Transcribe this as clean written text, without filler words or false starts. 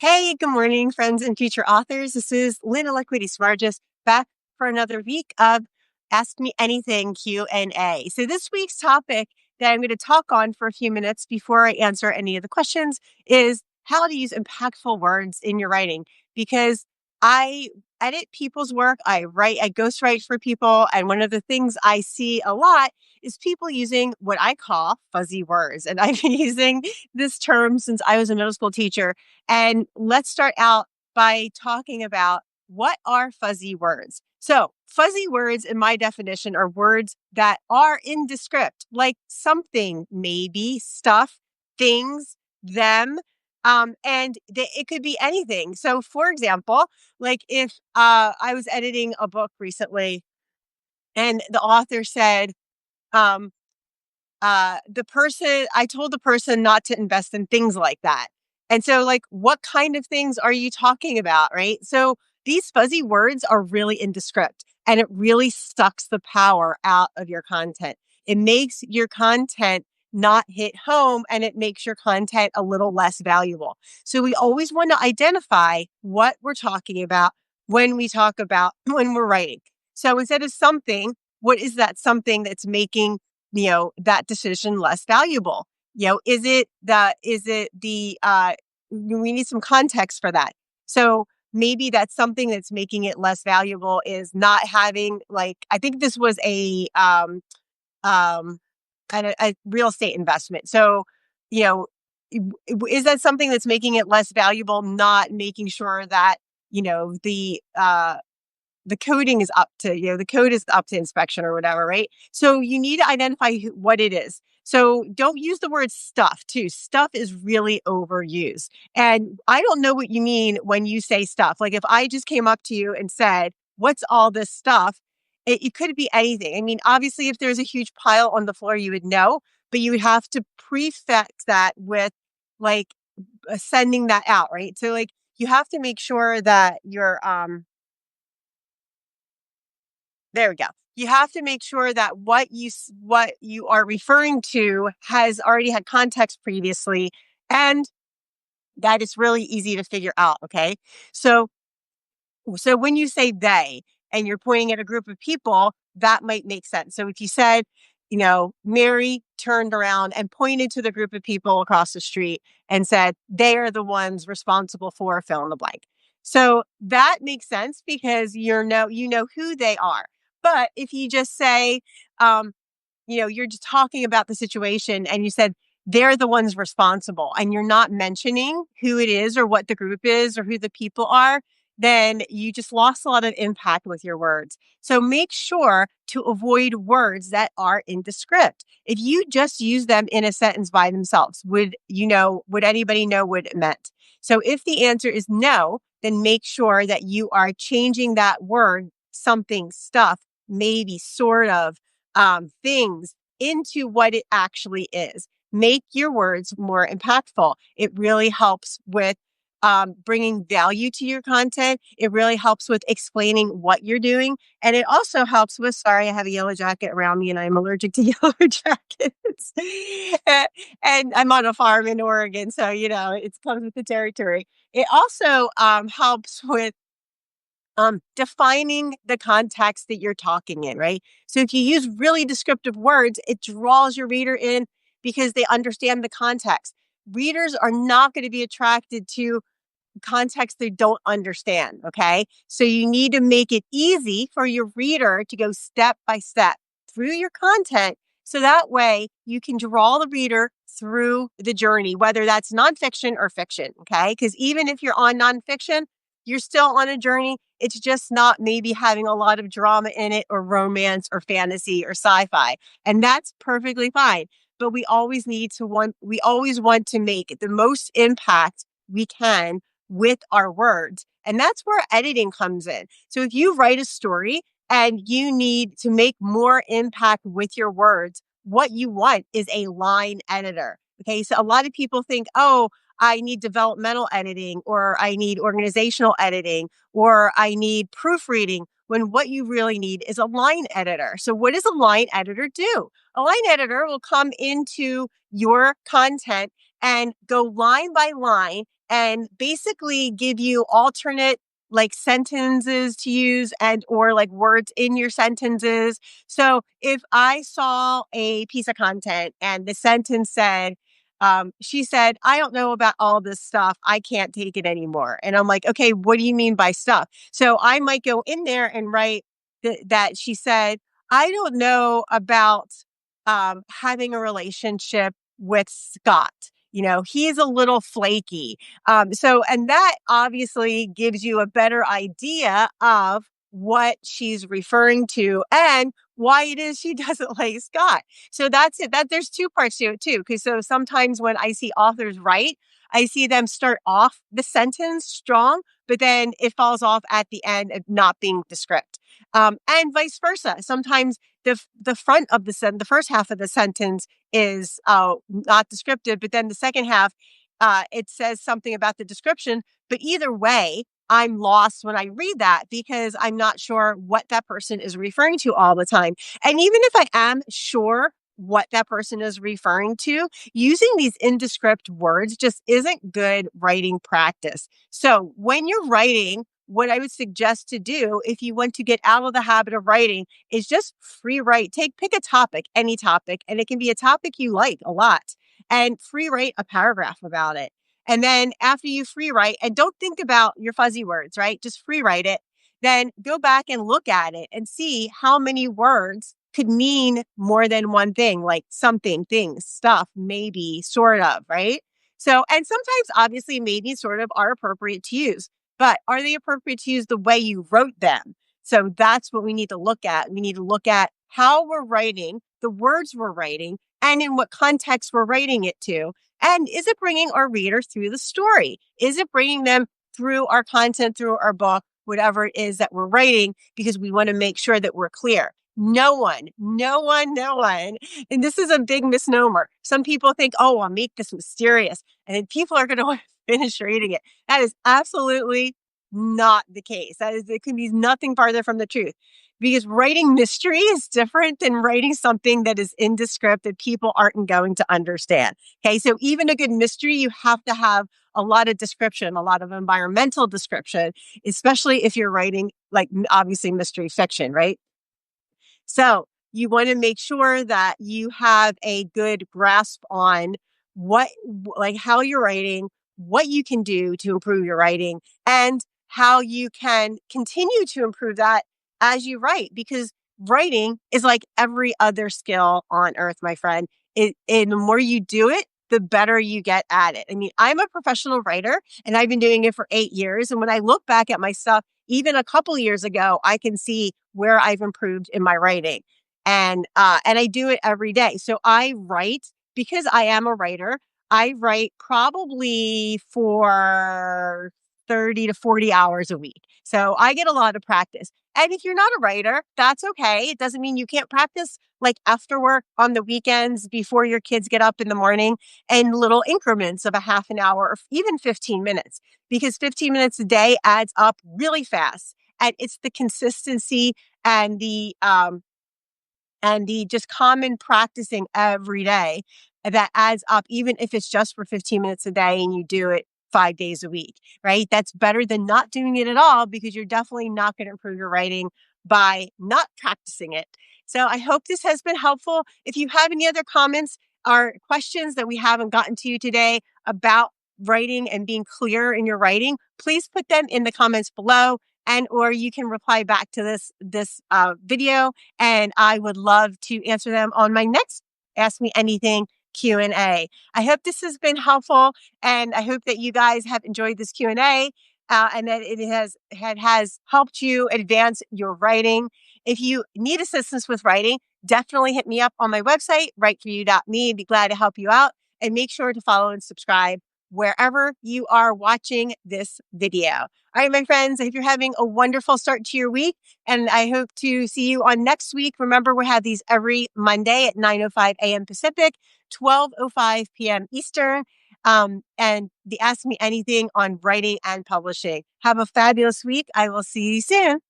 Hey, good morning, friends and future authors. This is Lynn Elikqitie Smargis back for another week of Ask Me Anything Q&A. So this week's topic that I'm going to talk on for a few minutes before I answer any of the questions is how to use impactful words in your writing. Because I edit people's work, I ghostwrite for people, and one of the things I see a lot is people using what I call fuzzy words. And I've been using this term since I was a middle school teacher, and let's start out by talking about what are fuzzy words. So, fuzzy words, in my definition, are words that are indescript, like something, maybe, stuff, things, them, it could be anything. So, for example, like if I was editing a book recently and the author said, um, I told the person not to invest in things like that. And so, like, what kind of things are you talking about? Right. So these fuzzy words are really indescript, and it really sucks the power out of your content. It makes your content not hit home, and it makes your content a little less valuable. So we always want to identify what we're talking about when we talk about when we're writing. So instead of something, what is that something that's making that decision less valuable? We need some context for that. So maybe that's something that's making it less valuable is not having, like, I think this was um a real estate investment. So, you know, is that something that's making it less valuable, not making sure that, you know, the coding is up to, the code is up to inspection or whatever, right? So you need to identify what it is. So don't use the word stuff too. Stuff is really overused. And I don't know what you mean when you say stuff. Like if I just came up to you and said, what's all this stuff? It could be anything. I mean, obviously, if there's a huge pile on the floor, you would know, but you would have to prefix that with like sending that out, right? So like you have to make sure that there we go. You have to make sure that what you are referring to has already had context previously, and that is really easy to figure out. Okay, so when you say they and you're pointing at a group of people, that might make sense. So if you said, Mary turned around and pointed to the group of people across the street and said, they are the ones responsible for fill in the blank. So that makes sense because you know who they are. But if you just say, you're just talking about the situation and you said they're the ones responsible and you're not mentioning who it is or what the group is or who the people are, then you just lost a lot of impact with your words. So make sure to avoid words that are indescript. If you just use them in a sentence by themselves, would anybody know what it meant? So if the answer is no, then make sure that you are changing that word, something, stuff, maybe, sort of, things into what it actually is. Make your words more impactful. It really helps with bringing value to your content. It really helps with explaining what you're doing. And it also helps with, sorry, I have a yellow jacket around me and I'm allergic to yellow jackets. And I'm on a farm in Oregon. So, it comes with the territory. It also helps with defining the context that you're talking in, right? So if you use really descriptive words, it draws your reader in because they understand the context. Readers are not going to be attracted to context they don't understand. Okay. So you need to make it easy for your reader to go step by step through your content. So that way you can draw the reader through the journey, whether that's nonfiction or fiction. Okay. Because even if you're on nonfiction, you're still on a journey. It's just not maybe having a lot of drama in it or romance or fantasy or sci-fi. And that's perfectly fine. But we always want to make the most impact we can with our words. And that's where editing comes in. So if you write a story and you need to make more impact with your words, what you want is a line editor. Okay. So a lot of people think, oh, I need developmental editing, or I need organizational editing, or I need proofreading, when what you really need is a line editor. So what does a line editor do? A line editor will come into your content and go line by line and basically give you alternate like sentences to use and or like words in your sentences. So if I saw a piece of content and the sentence said, she said, I don't know about all this stuff. I can't take it anymore. And I'm like, okay, what do you mean by stuff? So I might go in there and write that she said, I don't know about having a relationship with Scott. You know, he's a little flaky. And that obviously gives you a better idea of what she's referring to and why it is she doesn't like Scott. So that's it. That there's two parts to it too. Because so sometimes when I see authors write, I see them start off the sentence strong, but then it falls off at the end of not being the script. And vice versa. Sometimes the front of the first half of the sentence is not descriptive, but then the second half, it says something about the description. But either way, I'm lost when I read that because I'm not sure what that person is referring to all the time. And even if I am sure what that person is referring to, using these indescript words just isn't good writing practice. So when you're writing, what I would suggest to do if you want to get out of the habit of writing is just free write. Pick a topic, any topic, and it can be a topic you like a lot, and free write a paragraph about it. And then after you free write, and don't think about your fuzzy words, right? Just free write it. Then go back and look at it and see how many words could mean more than one thing, like something, things, stuff, maybe, sort of, right? So, and sometimes obviously maybe sort of are appropriate to use, but are they appropriate to use the way you wrote them? So that's what we need to look at. We need to look at how we're writing, the words we're writing, and in what context we're writing it to. And is it bringing our reader through the story? Is it bringing them through our content, through our book, whatever it is that we're writing? Because we want to make sure that we're clear. No one. And this is a big misnomer. Some people think, oh, I'll make this mysterious. And then people are going to want to finish reading it. That is absolutely not the case. It can be nothing farther from the truth. Because writing mystery is different than writing something that is indescript that people aren't going to understand. Okay, so even a good mystery, you have to have a lot of description, a lot of environmental description, especially if you're writing, like, obviously mystery fiction, right? So you want to make sure that you have a good grasp on like how you're writing, what you can do to improve your writing, and how you can continue to improve that as you write, because writing is like every other skill on earth, my friend. And the more you do it, the better you get at it. I mean, I'm a professional writer and I've been doing it for 8 years. And when I look back at my stuff, even a couple years ago, I can see where I've improved in my writing. And I do it every day. So I write because I am a writer. I write probably for 30 to 40 hours a week. So I get a lot of practice. And if you're not a writer, that's okay. It doesn't mean you can't practice like after work on the weekends before your kids get up in the morning in little increments of a half an hour or even 15 minutes, because 15 minutes a day adds up really fast. And it's the consistency and the just common practicing every day that adds up, even if it's just for 15 minutes a day and you do it 5 days a week, right? That's better than not doing it at all, because you're definitely not going to improve your writing by not practicing it. So I hope this has been helpful. If you have any other comments or questions that we haven't gotten to today about writing and being clear in your writing, please put them in the comments below, and or you can reply back to this video, and I would love to answer them on my next Ask Me Anything Q&A. I hope this has been helpful, and I hope that you guys have enjoyed this Q&A, and that it has helped you advance your writing. If you need assistance with writing, definitely hit me up on my website, writeforyou.me. I'd be glad to help you out. And make sure to follow and subscribe wherever you are watching this video. All right, my friends, I hope you're having a wonderful start to your week, and I hope to see you on next week. Remember, we have these every Monday at 9:05 a.m. Pacific, 12:05 p.m. Eastern, and the Ask Me Anything on writing and publishing. Have a fabulous week. I will see you soon.